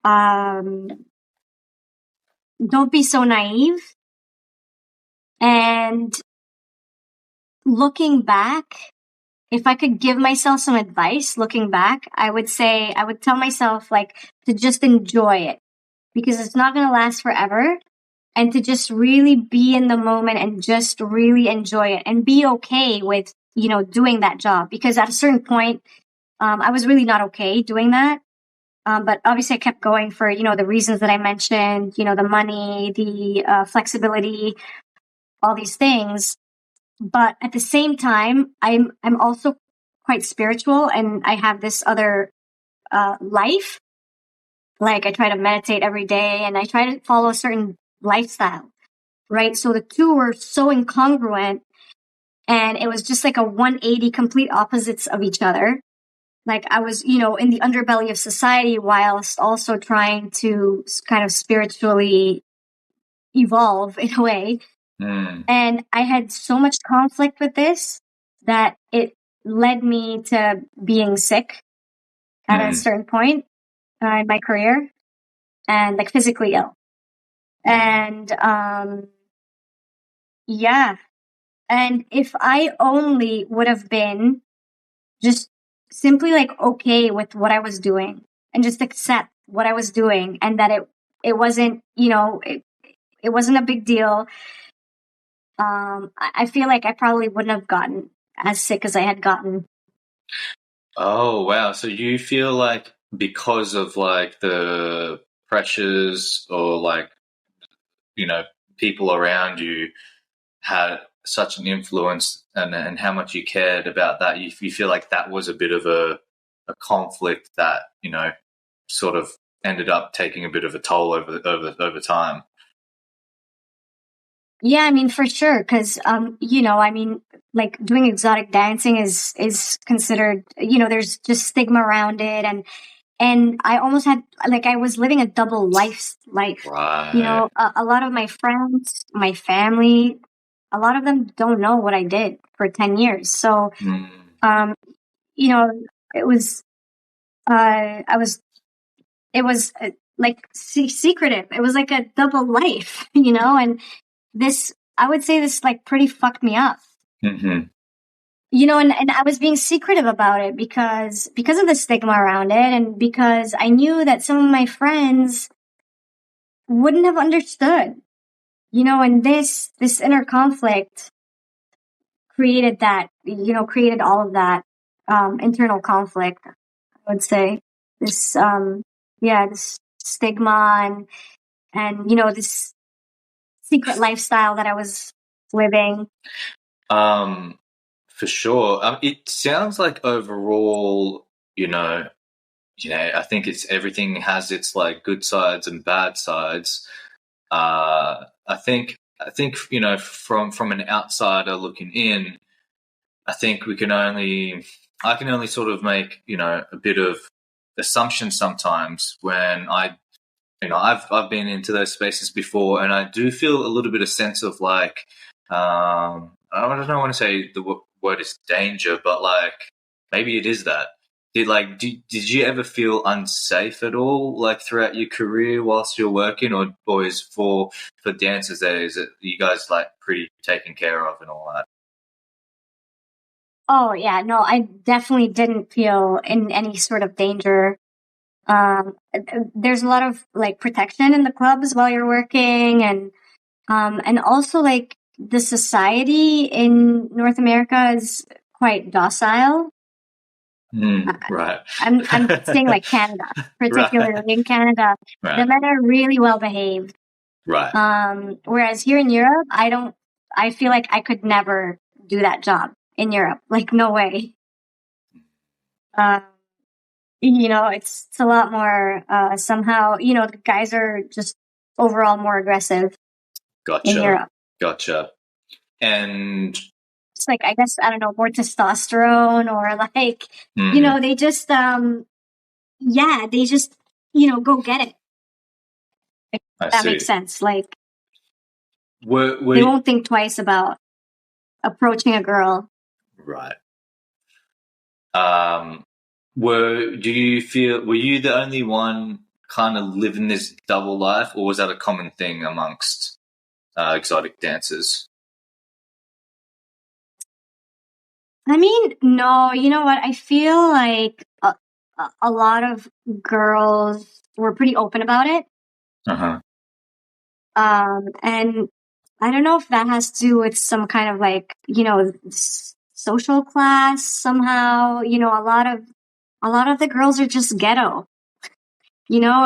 [SPEAKER 1] Don't be so naive. And looking back, if I could give myself some advice looking back, I would tell myself like to just enjoy it, because it's not going to last forever, and to just really be in the moment and just really enjoy it and be okay with, doing that job, because at a certain point, I was really not okay doing that. But obviously I kept going for, the reasons that I mentioned, the money, the flexibility, all these things. But at the same time, I'm also quite spiritual, and I have this other life. Like, I try to meditate every day, and I try to follow a certain lifestyle, right? So the two were so incongruent, and it was just like a 180 complete opposites of each other. Like, I was, in the underbelly of society whilst also trying to kind of spiritually evolve in a way. And I had so much conflict with this that it led me to being sick at a certain point in my career, and like physically ill. And yeah. And if I only would have been just simply like okay with what I was doing and just accept what I was doing, and that it wasn't, it wasn't a big deal. I feel like I probably wouldn't have gotten as sick as I had gotten.
[SPEAKER 3] Oh, wow. So you feel like because of like the pressures or like, people around you had such an influence and how much you cared about that, you feel like that was a bit of a conflict that, sort of ended up taking a bit of a toll over time.
[SPEAKER 1] Yeah, I mean, for sure. Cause, like doing exotic dancing is considered, there's just stigma around it. And I almost had, like, I was living a double life.
[SPEAKER 3] Right.
[SPEAKER 1] A lot of my friends, my family, a lot of them don't know what I did for 10 years. So, it was, it was like secretive. It was like a double life, and this, I would say this like pretty fucked me up.
[SPEAKER 3] Mm-hmm.
[SPEAKER 1] And I was being secretive about it because of the stigma around it, and because I knew that some of my friends wouldn't have understood, and this inner conflict created that, created all of that, internal conflict, I would say. This, this stigma and, this secret lifestyle that I was living.
[SPEAKER 3] For sure. It sounds like overall, I think it's everything has its like good sides and bad sides. I think from an outsider looking in, I think I can only sort of make a bit of assumption sometimes when I've been into those spaces before, and I do feel a little bit of sense of like I don't want to say the word is danger, but like maybe it is that. Did you ever feel unsafe at all, like throughout your career whilst you're working, or is for dancers there, is it you guys like pretty taken care of and all that?
[SPEAKER 1] Oh yeah, no, I definitely didn't feel in any sort of danger. There's a lot of like protection in the clubs while you're working, and also like the society in North America is quite docile.
[SPEAKER 3] Right.
[SPEAKER 1] I'm saying like Canada, particularly
[SPEAKER 3] Right.
[SPEAKER 1] in Canada,
[SPEAKER 3] Right.
[SPEAKER 1] the men are really well behaved.
[SPEAKER 3] Right.
[SPEAKER 1] Whereas here in Europe, I feel like I could never do that job in Europe. Like, no way. It's a lot more, somehow, the guys are just overall more aggressive in Europe.
[SPEAKER 3] Gotcha. And
[SPEAKER 1] It's like, I guess, I don't know, more testosterone, or like, they just, they just, go get it. If that makes sense. Like, they won't think twice about approaching a girl.
[SPEAKER 3] Right. Were you the only one kind of living this double life, or was that a common thing amongst exotic dancers?
[SPEAKER 1] I mean, no, you know what? I feel like a lot of girls were pretty open about it.
[SPEAKER 3] Uh-huh.
[SPEAKER 1] And I don't know if that has to do with some kind of like, social class somehow. A lot of a lot of the girls are just ghetto, you know,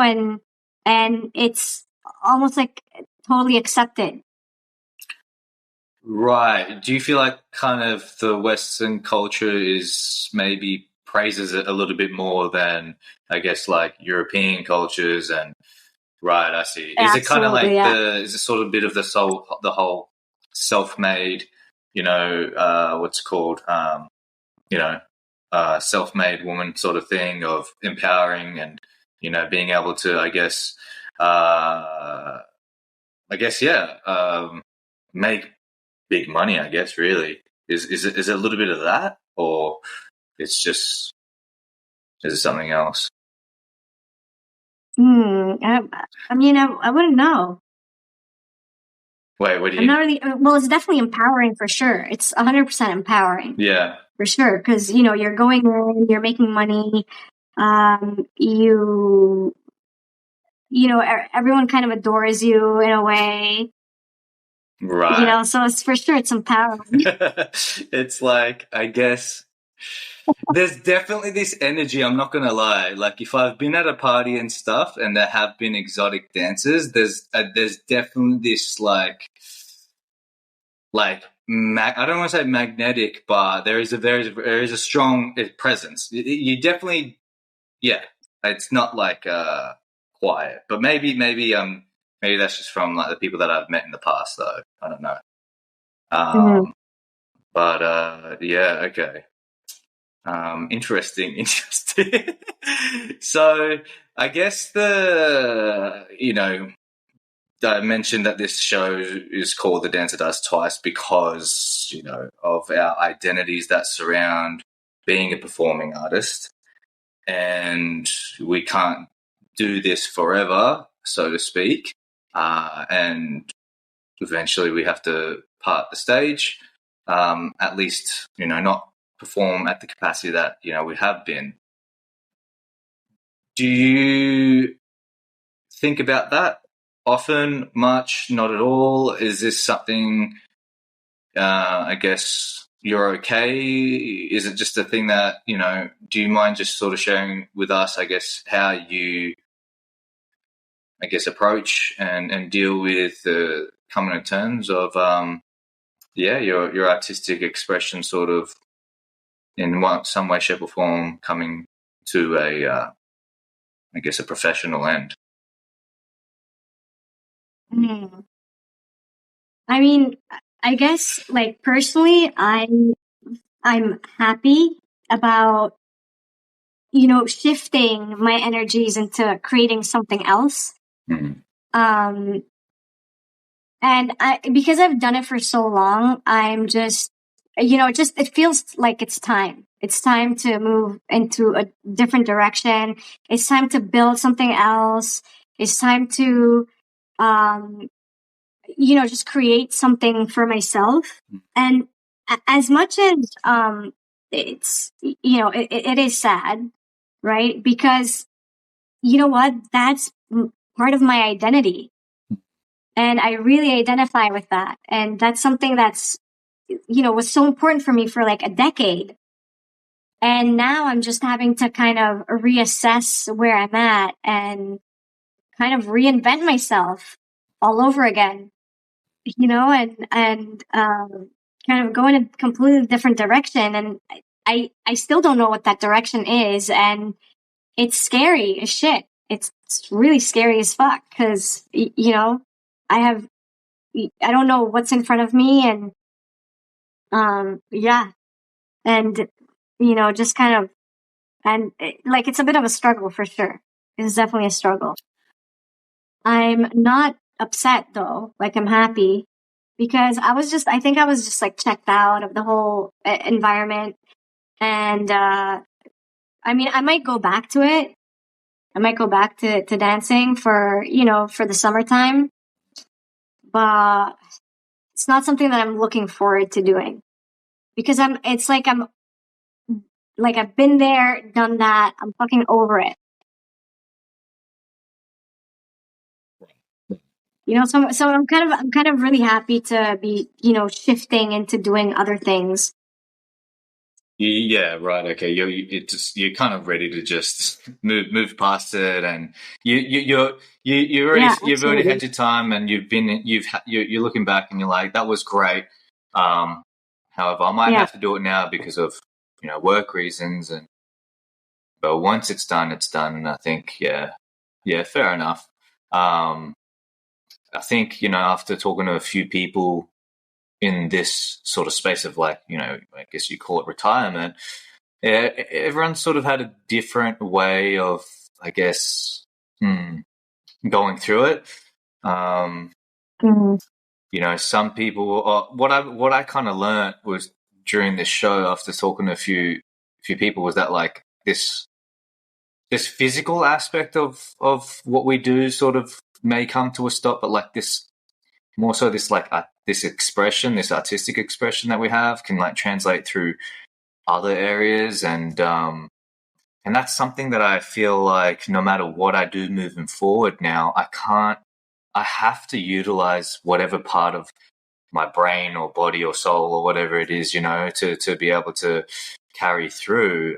[SPEAKER 1] and it's almost like totally accepted.
[SPEAKER 3] Right. Do you feel like kind of the Western culture is maybe praises it a little bit more than, I guess, like European cultures? And right, I see. Is it kind of
[SPEAKER 1] Absolutely,
[SPEAKER 3] like
[SPEAKER 1] yeah.
[SPEAKER 3] is it sort of a bit of the whole self-made, what's it called, you know, self-made woman sort of thing of empowering and, being able to, yeah, make big money, I guess, really. Is it a little bit of that, or it's just is it something else?
[SPEAKER 1] I mean, I wouldn't know.
[SPEAKER 3] Wait, what do
[SPEAKER 1] I'm
[SPEAKER 3] you?
[SPEAKER 1] not really. Well, it's definitely empowering for sure. It's 100% empowering.
[SPEAKER 3] Yeah.
[SPEAKER 1] For sure, because you're going in, you're making money. Everyone kind of adores you in a way.
[SPEAKER 3] Right.
[SPEAKER 1] So it's for sure it's empowering.
[SPEAKER 3] It's like, I guess there's definitely this energy, I'm not going to lie. Like, if I've been at a party and stuff and there have been exotic dancers, there's definitely this, I don't want to say magnetic, but there is a strong presence. You definitely, yeah, it's not like quiet, but maybe that's just from like the people that I've met in the past, though. I don't know.
[SPEAKER 1] Mhm.
[SPEAKER 3] But yeah, okay. Interesting. So I guess I mentioned that this show is called The Dancer Does Twice because, of our identities that surround being a performing artist. And we can't do this forever, so to speak. And eventually we have to part the stage, at least, not perform at the capacity that, we have been. Do you think about that often, much, not at all? Is this something, I guess, you're okay? Is it just a thing that, do you mind just sort of sharing with us, I guess, how you, I guess, approach and deal with the coming to terms of, your artistic expression sort of in some way, shape or form coming to I guess, a professional end?
[SPEAKER 1] Mm. I mean, I guess like personally, I'm happy about shifting my energies into creating something else.
[SPEAKER 3] Mm.
[SPEAKER 1] And because I've done it for so long, I'm just, it feels like it's time. It's time to move into a different direction. It's time to build something else. It's time to, just create something for myself. And as much as, it's, it is sad, right? Because you know what? That's part of my identity. And I really identify with that. And that's something that's, was so important for me for like a decade. And now I'm just having to kind of reassess where I'm at and kind of reinvent myself all over again, and kind of go in a completely different direction. And I still don't know what that direction is. And it's scary as shit. It's really scary as fuck because, I don't know what's in front of me, and yeah, and just kind of, and like it's a bit of a struggle for sure. It's definitely a struggle. I'm not upset though. Like I'm happy because I think I was just like checked out of the whole environment, and I mean, I might go back to it. I might go back to dancing for the summertime, but it's not something that I'm looking forward to doing because I'm like I've been there, done that. I'm fucking over it. So I'm kind of really happy to be, shifting into doing other things.
[SPEAKER 3] Yeah, right. Okay, you're kind of ready to just move past it, and
[SPEAKER 1] Yeah,
[SPEAKER 3] you've already had
[SPEAKER 1] absolutely.
[SPEAKER 3] your time, and you're looking back, and you're like, that was great. However, I might
[SPEAKER 1] Yeah.
[SPEAKER 3] have to do it now because of work reasons, and but once it's done, it's done. And I think yeah, fair enough. Um, I think after talking to a few people in this sort of space of like I guess you call it retirement. Yeah, everyone's sort of had a different way of, I guess, going through it. Um,
[SPEAKER 1] Mm.
[SPEAKER 3] some people. What I kind of learned was during this show after talking to a few people was that like this physical aspect of what we do sort of may come to a stop, but like this more so this like this expression, this artistic expression that we have can like translate through other areas and that's something that I feel like no matter what I do moving forward now, I have to utilize whatever part of my brain or body or soul or whatever it is, to be able to carry through.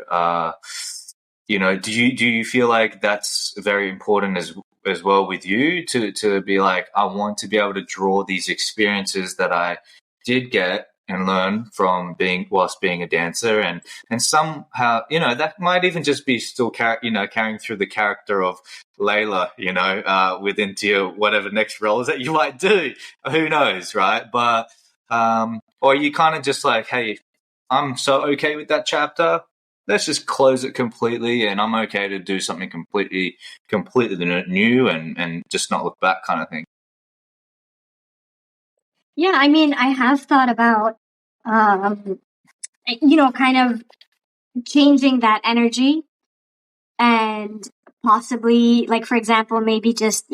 [SPEAKER 3] Do you feel like that's very important as well with you to be like, I want to be able to draw these experiences that I did get and learn from whilst being a dancer and somehow that might even just be still carrying through the character of Layla within to your whatever next roles that you might do, who knows, right? But or you kind of just like, hey, I'm so okay with that chapter, let's just close it completely and I'm okay to do something completely new and just not look back kind of thing.
[SPEAKER 1] Yeah, I mean, I have thought about, kind of changing that energy and possibly, like, for example, maybe just,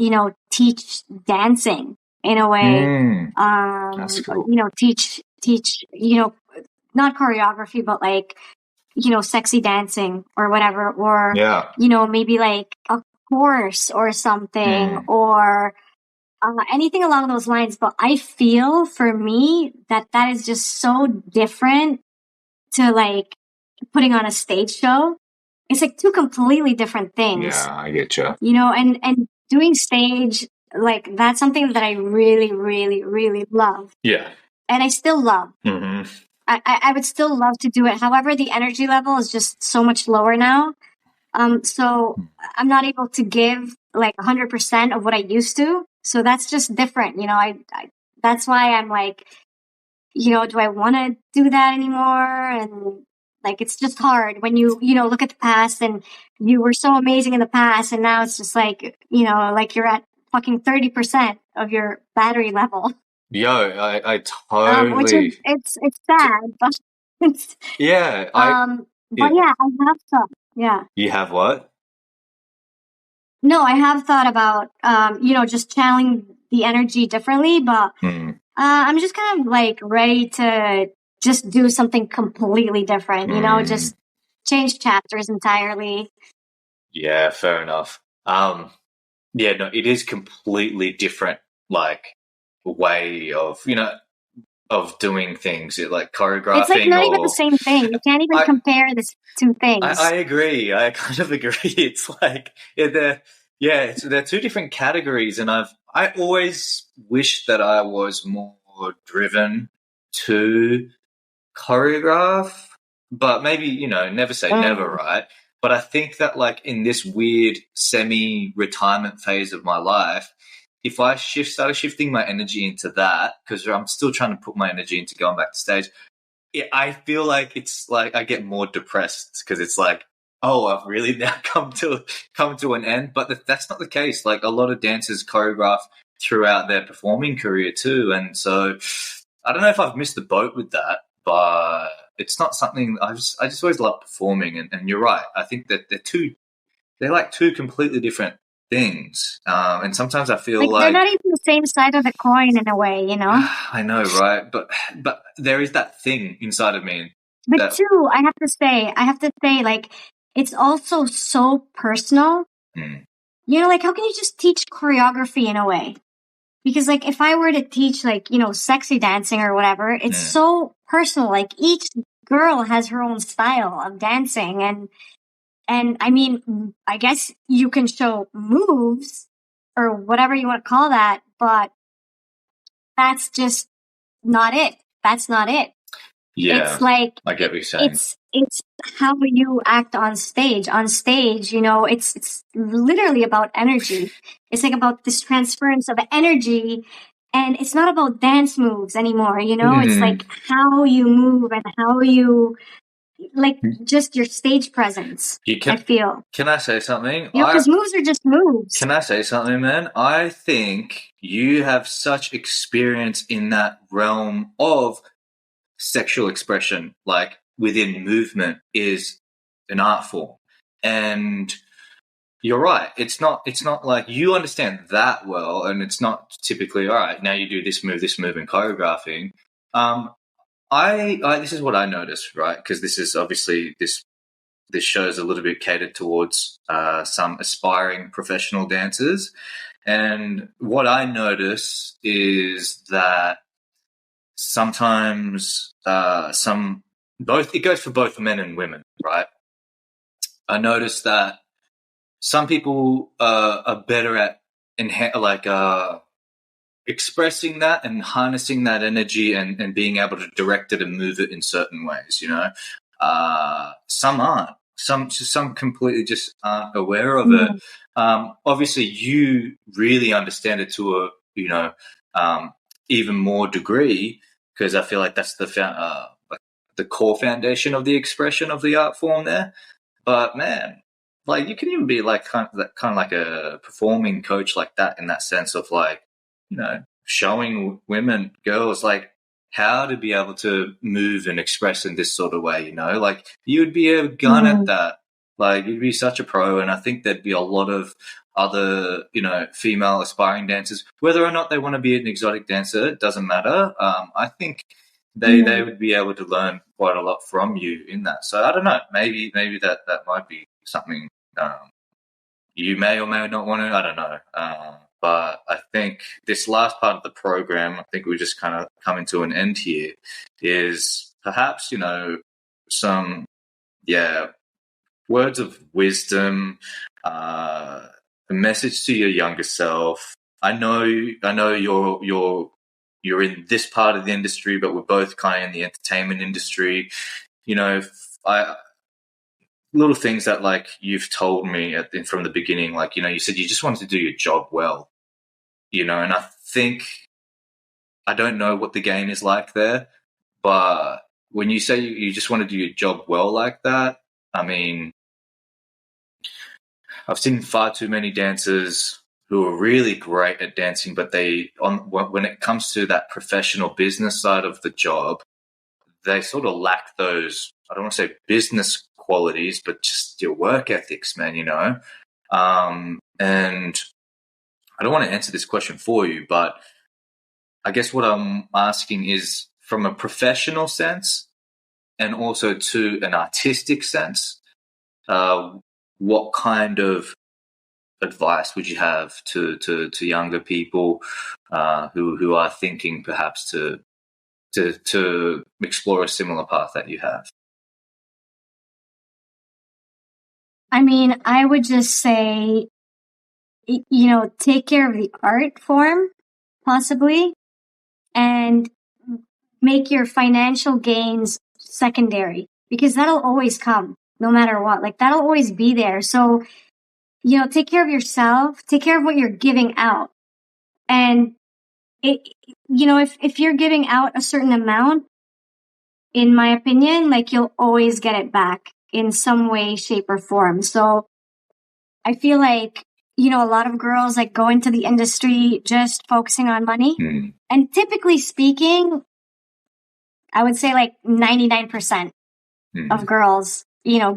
[SPEAKER 1] teach dancing in a way.
[SPEAKER 3] That's cool.
[SPEAKER 1] Teach, not choreography, but like, sexy dancing or whatever, or,
[SPEAKER 3] Yeah.
[SPEAKER 1] maybe like a course or something,
[SPEAKER 3] Mm.
[SPEAKER 1] or anything along those lines. But I feel for me that is just so different to like putting on a stage show. It's like two completely different things,
[SPEAKER 3] Yeah, I get you.
[SPEAKER 1] and doing stage, like that's something that I really, really, really love.
[SPEAKER 3] Yeah.
[SPEAKER 1] And I still love.
[SPEAKER 3] Mm-hmm.
[SPEAKER 1] I would still love to do it. However, the energy level is just so much lower now. So I'm not able to give like 100% of what I used to. So that's just different. That's why I'm like, do I want to do that anymore? And like, it's just hard when you look at the past and you were so amazing in the past. And now it's just like, like you're at fucking 30% of your battery level.
[SPEAKER 3] Yo, I
[SPEAKER 1] Which is,
[SPEAKER 3] totally.
[SPEAKER 1] it's sad, but it's,
[SPEAKER 3] Yeah,
[SPEAKER 1] but yeah, I have some. Yeah.
[SPEAKER 3] You have what?
[SPEAKER 1] No, I have thought about, just channeling the energy differently, but I'm just kind of like ready to just do something completely different, just change chapters entirely.
[SPEAKER 3] Yeah, fair enough. Yeah, no, it is completely different, like way of doing things, like
[SPEAKER 1] It's like
[SPEAKER 3] choreographing
[SPEAKER 1] not even the
[SPEAKER 3] or.
[SPEAKER 1] same thing. You can't even
[SPEAKER 3] I,
[SPEAKER 1] compare these two things.
[SPEAKER 3] I agree. I kind of agree. It's like they're two different categories, and I always wish that I was more driven to choreograph, but maybe never say never, right? But I think that like in this weird semi-retirement phase of my life, if I started shifting my energy into that, because I'm still trying to put my energy into going back to stage, I feel like it's like I get more depressed because it's like, oh, I've really now come to an end. But that's not the case. Like a lot of dancers choreograph throughout their performing career too, and so I don't know if I've missed the boat with that, but it's not something I just always love performing. And you're right. I think that they're like two completely different things. And sometimes I feel
[SPEAKER 1] like they're not even the same side of the coin in a way,
[SPEAKER 3] I know, right? But there is that thing inside of me.
[SPEAKER 1] But too, I have to say, like, it's also so personal. Like, how can you just teach choreography in a way? Because, like, if I were to teach, like, sexy dancing or whatever, it's so personal. Like, each girl has her own style of dancing. And I mean, I guess you can show moves or whatever you want to call that, but that's just not it. That's not it.
[SPEAKER 3] Yeah,
[SPEAKER 1] It's like,
[SPEAKER 3] I get what you're saying.
[SPEAKER 1] It's how you act on stage. On stage, it's literally about energy. It's like about this transference of energy, and it's not about dance moves anymore. It's like how you move and how you, like, just your stage presence. I feel.
[SPEAKER 3] Can I say something?
[SPEAKER 1] Because moves are just moves.
[SPEAKER 3] Can I say something, man? I think you have such experience in that realm of sexual expression, like within movement, is an art form. And you're right. It's not like you understand that well, and it's not typically, all right, now you do this move in choreographing. This is what I noticed, right? Because this is obviously this show is a little bit catered towards some aspiring professional dancers. And what I notice is that sometimes it goes for both men and women, right? I noticed that some people are better at expressing that and harnessing that energy and being able to direct it and move it in certain ways, some aren't. Some completely just aren't aware of it. Obviously, you really understand it to a even more degree, because I feel like that's the core foundation of the expression of the art form there. But man, like you can even be like kind of like a performing coach like that, in that sense of like, showing girls like how to be able to move and express in this sort of way, like you'd be a gun at that. Like you'd be such a pro. And I think there'd be a lot of other, female aspiring dancers, whether or not they want to be an exotic dancer, it doesn't matter. I think they would be able to learn quite a lot from you in that. So I don't know, maybe that might be something you may or may not want to, I don't know. But I think this last part of the program, I think we just kind of coming to an end here, is perhaps, some, words of wisdom, a message to your younger self. I know you're in this part of the industry, but we're both kind of in the entertainment industry. Little things that like you've told me from the beginning, like, you said you just wanted to do your job well, and I think, I don't know what the game is like there, but when you say you just want to do your job well like that, I mean, I've seen far too many dancers who are really great at dancing, but when it comes to that professional business side of the job, they sort of lack those, I don't want to say business qualities, but just your work ethics, man, and I don't want to answer this question for you, but I guess what I'm asking is, from a professional sense and also to an artistic sense, what kind of advice would you have to younger people who are thinking perhaps to explore a similar path that you have?
[SPEAKER 1] I mean, I would just say, take care of the art form, possibly, and make your financial gains secondary, because that'll always come no matter what. Like, that'll always be there. So, take care of yourself, take care of what you're giving out. And if you're giving out a certain amount, in my opinion, like, you'll always get it back in some way, shape, or form. So I feel like, a lot of girls like go into the industry just focusing on money. And typically speaking, I would say like 99% of girls,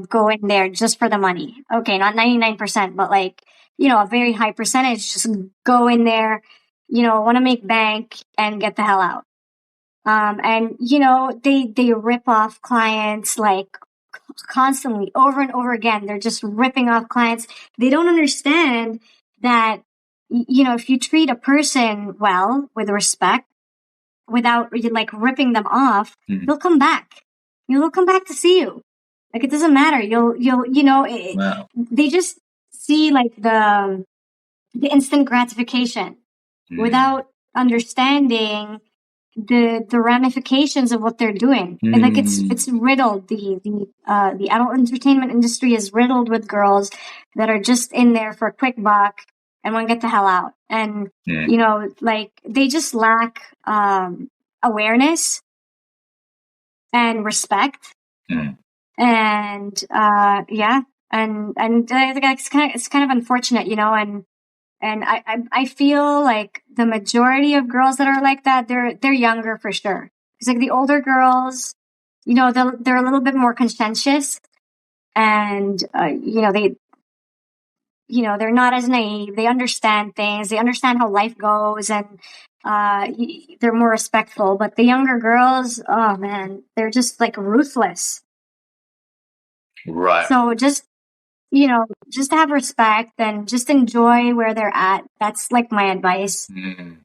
[SPEAKER 1] go in there just for the money. Okay, not 99%, but like, a very high percentage just go in there, want to make bank and get the hell out. And, they rip off clients like constantly, over and over again. They're just ripping off clients. They don't understand that, if you treat a person well, with respect, without like ripping them off, they'll come back. they'll come back to see you. Like, it doesn't matter.
[SPEAKER 3] Wow.
[SPEAKER 1] They just see like the instant gratification without understanding the ramifications of what they're doing. And like, it's riddled. The adult entertainment industry is riddled with girls that are just in there for a quick buck and want to get the hell out. And like, they just lack awareness and respect. And it's kind of unfortunate, and I feel like the majority of girls that are like that, they're younger for sure. It's like the older girls, they're a little bit more conscientious, and they're not as naive. They understand things. They understand how life goes, and they're more respectful. But the younger girls, oh man, they're just like ruthless.
[SPEAKER 3] Right.
[SPEAKER 1] So just have respect and just enjoy where they're at. That's like my advice.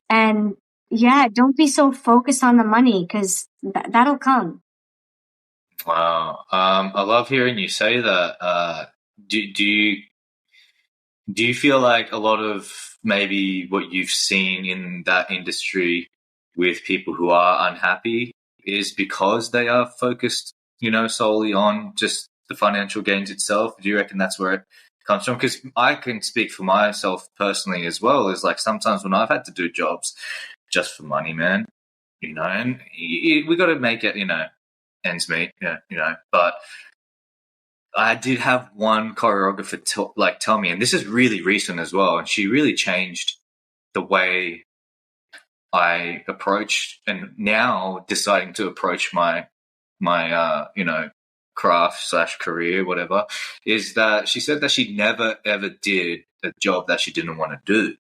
[SPEAKER 1] And don't be so focused on the money, because that'll come.
[SPEAKER 3] Wow. I love hearing you say that. Do you feel like a lot of maybe what you've seen in that industry with people who are unhappy is because they are focused, solely on just the financial gains itself? Do you reckon that's where it comes from? Because I can speak for myself personally as well. Is like sometimes when I've had to do jobs just for money, man, and we got to make it, ends meet, but I did have one choreographer tell me, and this is really recent as well, and she really changed the way I approached, and now deciding to approach my craft / career, whatever, is that she said that she never ever did a job that she didn't want to do.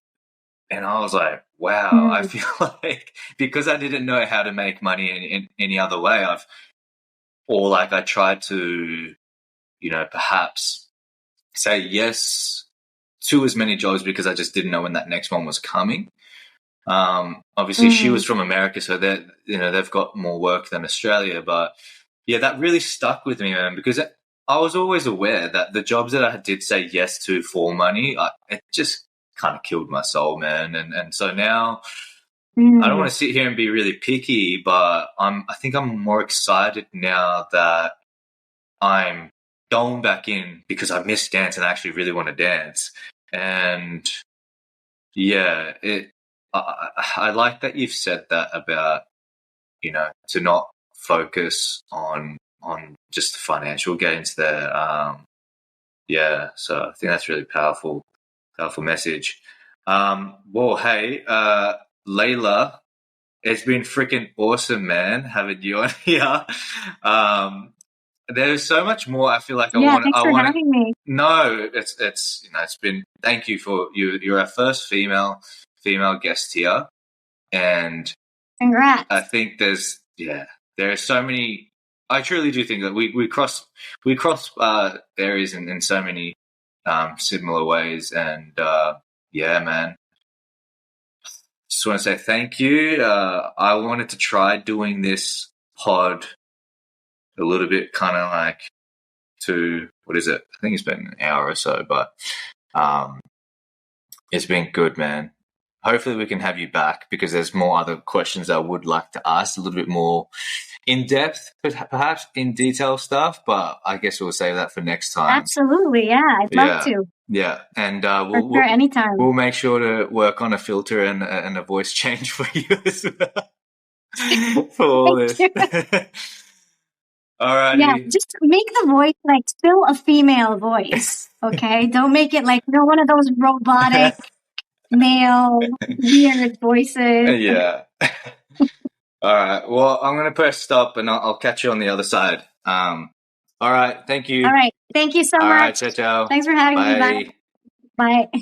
[SPEAKER 3] And I was like, wow, I feel like because I didn't know how to make money in any other way, I tried to, perhaps say yes to as many jobs because I just didn't know when that next one was coming. Obviously she was from America, so they've got more work than Australia, but yeah, that really stuck with me, man, because I was always aware that the jobs that I did say yes to for money, it just kind of killed my soul, man. And so now I don't want to sit here and be really picky, but I think I'm more excited now that I'm going back in because I miss dance and I actually really want to dance. And yeah, I like that you've said that about, to not focus on just the financial gains there. So I think that's really powerful message. Well, hey, Layla, it's been freaking awesome, man, having you on here. There's so much more. I feel like
[SPEAKER 1] thanks for having me.
[SPEAKER 3] No, it's been. Thank you for you. You're our first female guest here, and
[SPEAKER 1] congrats.
[SPEAKER 3] I think there are so many. I truly do think that we cross areas in so many similar ways, and man. Just want to say thank you. I wanted to try doing this pod a little bit kind of like what is it? I think it's been an hour or so, but it's been good, man. Hopefully we can have you back because there's more other questions I would like to ask, a little bit more in depth, perhaps in detail stuff, but I guess we'll save that for next time.
[SPEAKER 1] Absolutely, yeah. I'd love to.
[SPEAKER 3] Yeah, and
[SPEAKER 1] we'll anytime.
[SPEAKER 3] We'll make sure to work on a filter and a voice change for you as well for all this. All right.
[SPEAKER 1] Yeah, just make the voice like still a female voice, okay? Don't make it like one of those robotic male weird voices.
[SPEAKER 3] Yeah. All right. Well, I'm going to press stop and I'll catch you on the other side. All right. Thank you.
[SPEAKER 1] All right. Thank you so much.
[SPEAKER 3] All right. Ciao, ciao.
[SPEAKER 1] Thanks for having me. Bye. Bye.